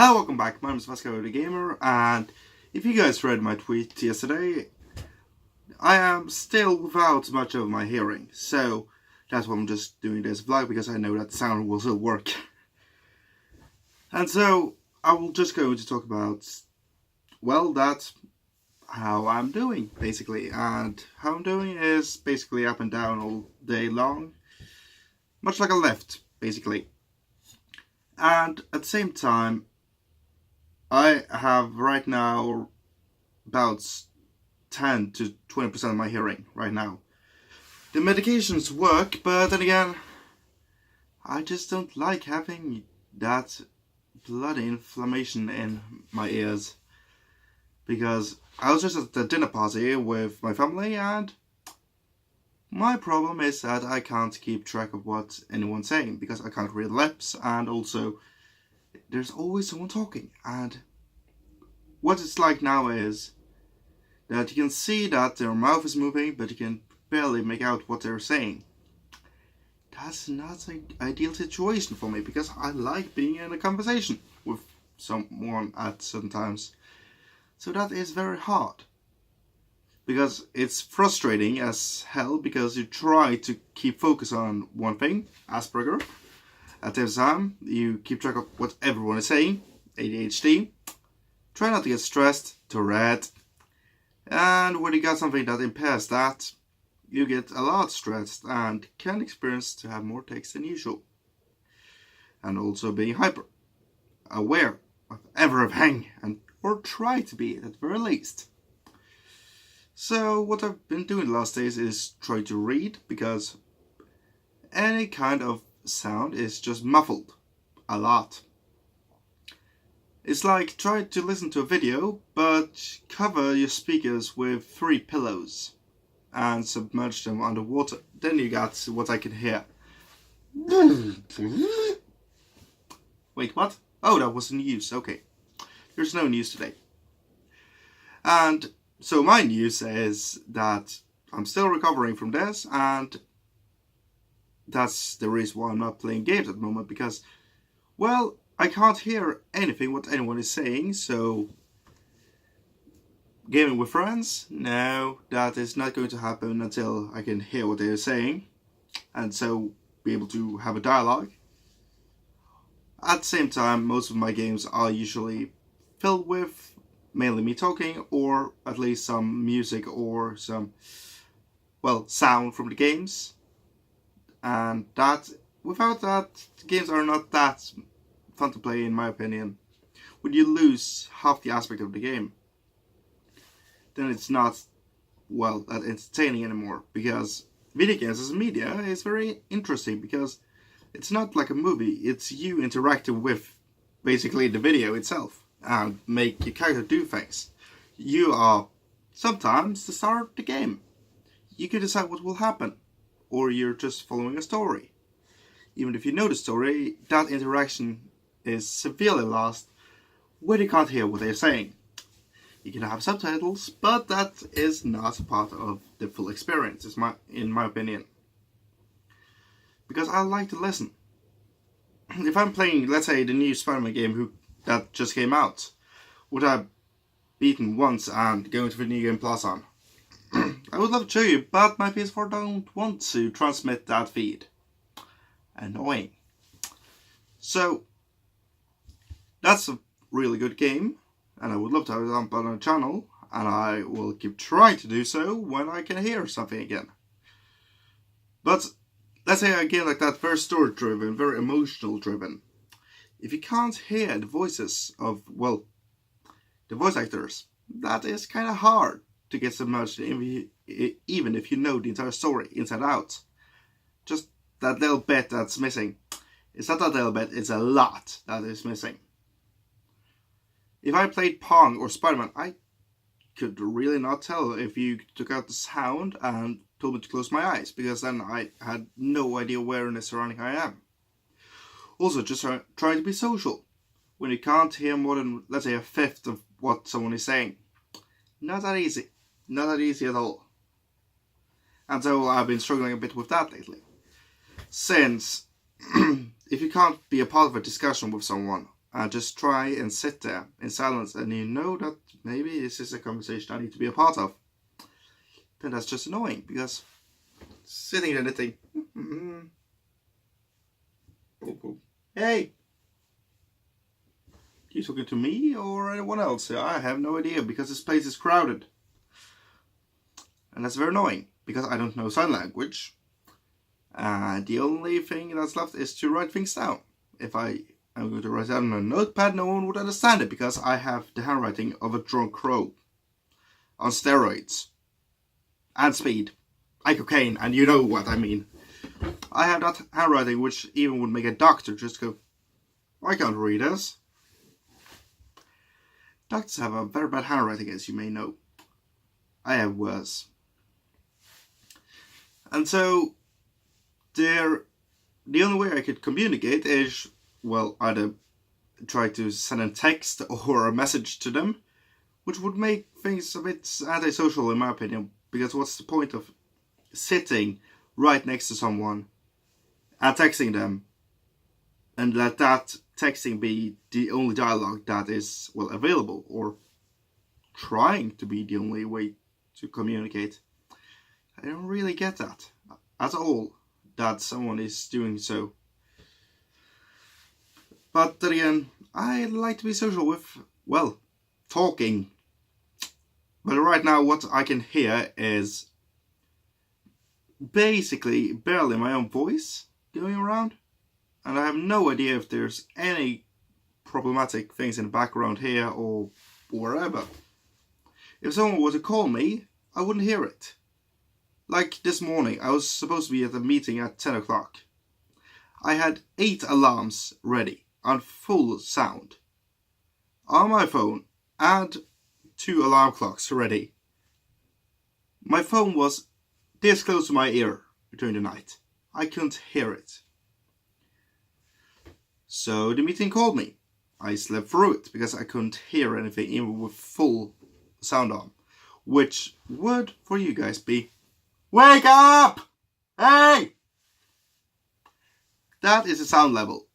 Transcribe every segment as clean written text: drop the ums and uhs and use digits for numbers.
Hello, welcome back. My name is Vasco the Gamer, and if you guys read my tweet yesterday, I am still without much of my hearing, so that's why I'm just doing this vlog, because I know that sound will still work. And so, I will just go to talk about, well, that's how I'm doing, basically. And how I'm doing is basically up and down all day long, much like a lift, basically. And at the same time, I have right now about 10 to 20% of my hearing right now. The medications work, but then again, I just don't like having that bloody inflammation in my ears. Because I was just at the dinner party with my family, and my problem is that I can't keep track of what anyone's saying, because I can't read lips, and also there's always someone talking. And what it's like now is that you can see that their mouth is moving, but you can barely make out what they're saying. That's not an ideal situation for me, because I like being in a conversation with someone at certain times. So that is very hard, because it's frustrating as hell, because you try to keep focus on one thing, Asperger. At the same time, you keep track of what everyone is saying, ADHD. Try not to get stressed, Tourette. And when you got something that impairs that, you get a lot stressed and can experience to have more takes than usual. And also being hyper aware of everything, and or try to be at the very least. So what I've been doing the last days is try to read, because any kind of sound is just muffled a lot. It's like try to listen to a video, but cover your speakers with 3 pillows and submerge them underwater. Then you got what I can hear. Wait, what? Oh, that was news. Okay. There's no news today. And so my news is that I'm still recovering from this, and that's the reason why I'm not playing games at the moment, because, well, I can't hear anything what anyone is saying. So gaming with friends, no, that is not going to happen until I can hear what they are saying, and so be able to have a dialogue. At the same time, most of my games are usually filled with mainly me talking, or at least some music or some, well, sound from the games. And that, without that, the games are not that fun to play, in my opinion. When you lose half the aspect of the game, then it's not, well, that entertaining anymore. Because video games as a media is very interesting, because it's not like a movie, it's you interacting with basically the video itself and make your character do things. You are sometimes the star of the game. You can decide what will happen, or you're just following a story. Even if you know the story, that interaction is severely lost when you can't hear what they're saying. You can have subtitles, but that is not part of the full experience, in my opinion. Because I like to listen. If I'm playing, let's say, the new Spider-Man game that just came out, would I beaten once and go into the New Game Plus on? I would love to show you, but my PS4 don't want to transmit that feed. Annoying. So that's a really good game, and I would love to have it up on our channel, and I will keep trying to do so when I can hear something again. But let's say a game like that, very story driven, very emotional driven. If you can't hear the voices of, well, the voice actors, that is kind of hard to get submerged in, even if you know the entire story inside out. Just that little bit that's missing. It's not that little bit, it's a lot that is missing. If I played Pong or Spider-Man, I could really not tell if you took out the sound and told me to close my eyes, because then I had no idea where in the surrounding I am. Also, just trying to be social, when you can't hear more than, let's say, a fifth of what someone is saying. Not that easy. Not that easy at all. And so I've been struggling a bit with that lately. Since if you can't be a part of a discussion with someone, and just try and sit there in silence, and you know that maybe this is a conversation I need to be a part of, then that's just annoying, because sitting there and think, hey, are you talking to me or anyone else? I have no idea, because this place is crowded. And that's very annoying, because I don't know sign language. The only thing that's left is to write things down. If I'm going to write down on a notepad, no one would understand it, because I have the handwriting of a drunk crow. On steroids. And speed. And cocaine, and you know what I mean. I have that handwriting which even would make a doctor just go, I can't read this. Doctors have a very bad handwriting, as you may know. I have worse. And so, the only way I could communicate is, well, either try to send a text or a message to them, which would make things a bit antisocial in my opinion, because what's the point of sitting right next to someone and texting them, and let that texting be the only dialogue that is, well, available, or trying to be the only way to communicate. I don't really get that at all, that someone is doing so. But then again, I like to be social with, well, talking. But right now what I can hear is basically barely my own voice going around. And I have no idea if there's any problematic things in the background here or wherever. If someone were to call me, I wouldn't hear it. Like this morning, I was supposed to be at a meeting at 10 o'clock. I had 8 alarms ready on full sound on my phone and 2 alarm clocks ready. My phone was this close to my ear during the night. I couldn't hear it. So the meeting called me. I slept through it because I couldn't hear anything even with full sound on. Which would, for you guys, be, wake up! Hey! That is the sound level.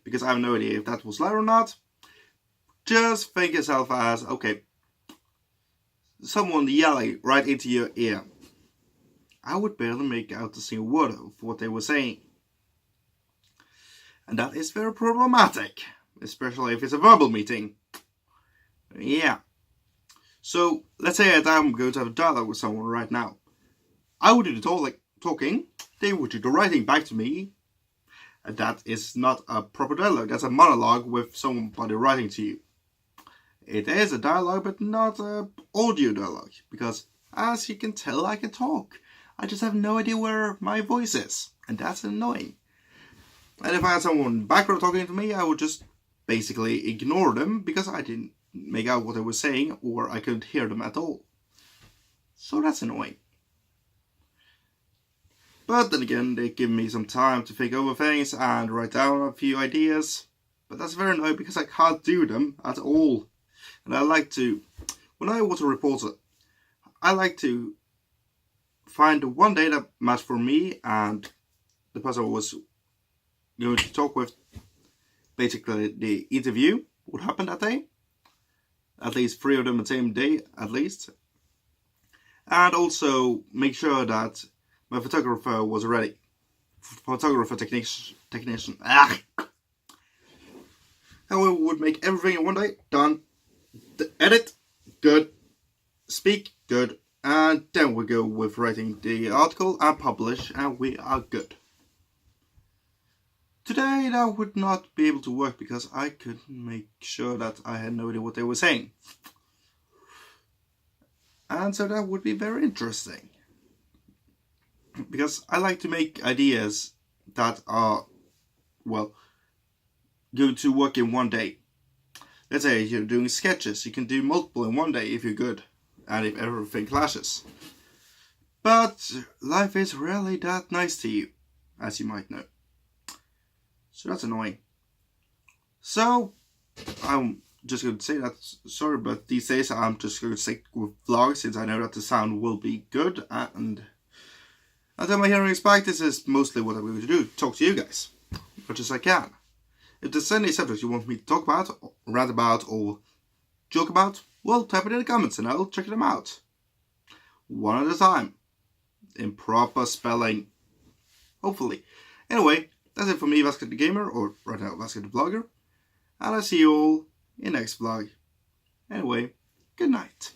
Because I have no idea if that was loud or not. Just think yourself as, okay, someone yelling right into your ear. I would barely make out a single word of what they were saying. And that is very problematic, especially if it's a verbal meeting. Yeah. So, let's say that I'm going to have a dialogue with someone right now. I would do the talking, they would do the writing back to me. And that is not a proper dialogue, that's a monologue with somebody writing to you. It is a dialogue, but not an audio dialogue, because as you can tell, I can talk. I just have no idea where my voice is, and that's annoying. And if I had someone in the background talking to me, I would just basically ignore them, because I didn't make out what they were saying, or I couldn't hear them at all. So that's annoying. But then again, they give me some time to think over things and write down a few ideas. But that's very annoying because I can't do them at all. And I like to, when I was a reporter, I like to find the one day that matched for me and the person I was going to talk with. Basically, the interview would happen that day. At least 3 of them the same day, at least. And also make sure that my photographer was ready. Technician. And we would make everything in one day. Done. Edit. Good. Speak. Good. And then we go with writing the article and publish, and we are good. Today that would not be able to work because I couldn't make sure that I had no idea what they were saying. And so that would be very interesting. Because I like to make ideas that are, well, going to work in one day. Let's say you're doing sketches, you can do multiple in one day if you're good, and if everything clashes. But life is rarely that nice to you, as you might know. So that's annoying. So, I'm just going to say that, sorry, but these days I'm just going to stick with vlogs since I know that the sound will be good, and until my hearing is back, this is mostly what I'm going to do, talk to you guys, much as I can. If there's any subjects you want me to talk about, or rant about, or joke about, well, type it in the comments and I'll check them out. One at a time. In proper spelling. Hopefully. Anyway, that's it for me, Vasket the Gamer, or right now, Vasket the Vlogger. And I'll see you all in next vlog. Anyway, good night.